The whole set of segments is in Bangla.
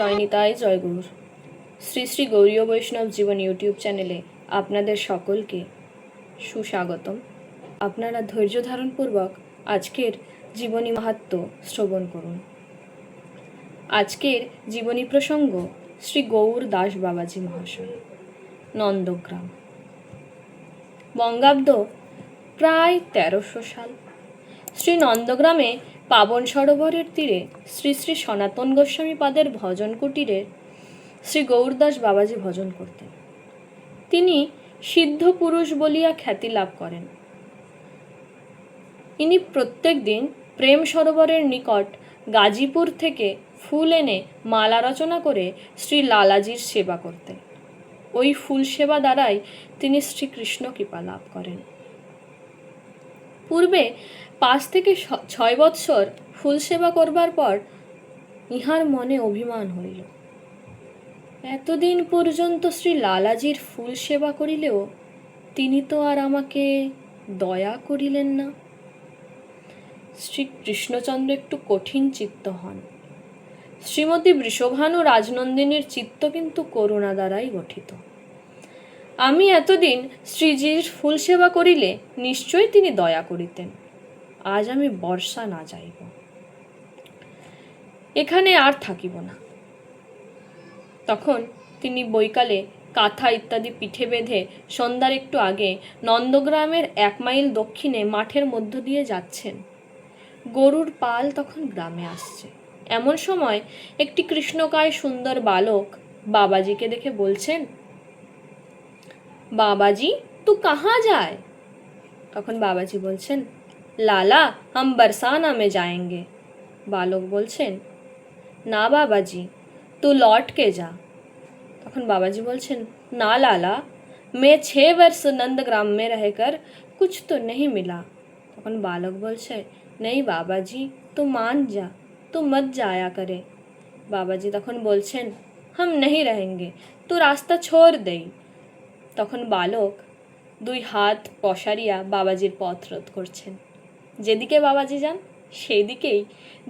জয় নিতাই জয় গুরুর। শ্রী শ্রী গৌরীয় বৈষ্ণব জীবন ইউটিউব চ্যানেলে আপনাদের সকলকে সুস্বাগতম। আপনারা ধৈর্য ধারণপূর্বক আজকের জীবনী মাহাত্ম্য শ্রবণ করুন। আজকের জীবনী প্রসঙ্গ শ্রী গৌর দাস বাবাজি মহাশয়, নন্দগ্রাম, বঙ্গাব্দ প্রায় 1300 সাল। শ্রী নন্দগ্রামে পাবন সরোবরের তীরে শ্রী শ্রী সনাতন গোস্বামী পাদের ভজন কুটিরে শ্রী গৌরদাস বাবাজি ভজন করতেন। তিনি সিদ্ধ পুরুষ বলিয়া খ্যাতি লাভ করেন। ইনি প্রত্যেক দিন প্রেম সরোবরের নিকট গাজীপুর থেকে ফুল এনে মালা রচনা করে শ্রী লালাজির সেবা করতেন। ওই ফুল সেবা দ্বারাই তিনি শ্রীকৃষ্ণ কৃপা লাভ করেন। পূর্বে 5 থেকে 6 বৎসর ফুল সেবা করবার পর ইহার মনে অভিমান হইল। এতদিন পর্যন্ত শ্রী লালাজির ফুল সেবা করিলেও তিনি তো আর আমাকে দয়া করিলেন না। শ্রী কৃষ্ণচন্দ্র একটু কঠিন চিত্ত হন। শ্রীমতী বৃষভানু রাজনন্দিনীর চিত্ত কিন্তু করুণা দ্বারাই গঠিত। আমি এতদিন শ্রীজির ফুল সেবা করিলে নিশ্চয়ই তিনি দয়া করিতেন। আজ আমি বর্ষা না যাইব, এখানে আর থাকিব না। তখন তিনি বৈকালে কাঁথা ইত্যাদি পিঠে বেঁধে সন্ধ্যার একটু আগে নন্দগ্রামের 1 মাইল দক্ষিণে মাঠের মধ্য দিয়ে যাচ্ছেন। গরুর পাল তখন গ্রামে আসছে। এমন সময় একটি কৃষ্ণকায় সুন্দর বালক বাবাজিকে দেখে বলছেন, বাবাজি তু কাহা যায়? তখন বাবাজি বলছেন, লালা হাম বরসানা মে যায়েঙ্গে। বালক বলছেন, না বাবাজি তু লौट के যা। তখন বাবাজি বলছেন, না লালা मैं 6 वर्ष नंदग्राम में रहकर कुछ तो नहीं मिला। তখন বালক বলছে, नहीं बाबाजी तू मान जा, तू मत जाया करे। बाबाजी তখন বলছেন, हम नहीं रहेंगे, तू रास्ता छोड़ दे। তখন বালক 2 হাত পসারিয়া বাবাজির পথ রোধ করছেন। যেদিকে বাবাজি যান সেই দিকেই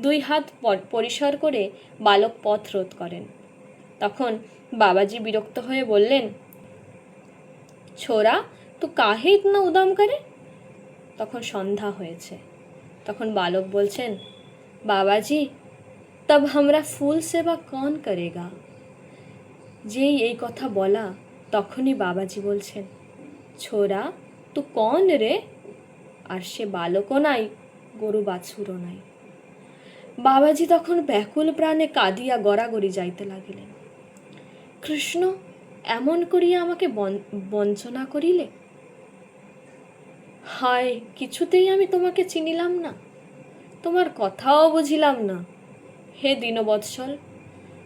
2 হাত পরিসর করে বালক পথ রোধ করেন। তখন বাবাজি বিরক্ত হয়ে বললেন, ছোরা তু কাহে ইতনা উদাম করে? তখন সন্ধ্যা হয়েছে। তখন বালক বলছেন, বাবাজি তব हमरा ফুল সেবা কौन करेगा? যেই এই কথা বলা তখনই বাবাজি বলছেন, ছোরা তু কौन রে? আর সে বালকও নাই, গরু বাছুরও নাই। বাবাজি তখন ব্যাকুল প্রাণে কাঁদিয়া গড়াগড়ি যাইতে লাগিলেন। কৃষ্ণ এমন করিয়া আমাকে বঞ্চনা করিলে? হায়, কিছুতেই আমি তোমাকে চিনিলাম না, তোমার কথাও বুঝিলাম না। হে দীনবৎসল,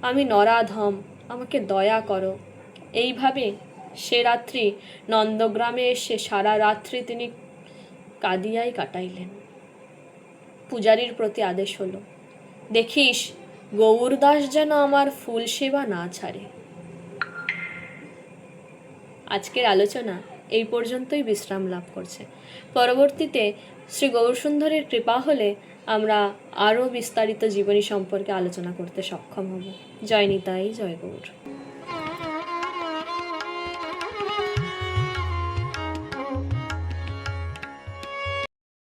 আমি নরাধম, আমাকে দয়া করো। এইভাবে সে রাত্রি নন্দগ্রামে এসে সারা রাত্রি তিনি কাঁদিয়াই কাটাইলেন। পূজারীর প্রতি আদেশ হলো, দেখিস গৌরদাস যেন আমার ফুল সেবা না ছাড়ে। আজকের আলোচনা এই পর্যন্তই বিশ্রাম লাভ করছে। পরবর্তীতে শ্রী গৌরসুন্দরের কৃপা হলে আমরা আরও বিস্তারিত জীবনী সম্পর্কে আলোচনা করতে সক্ষম হব। জয় নিতাই, জয় গৌর।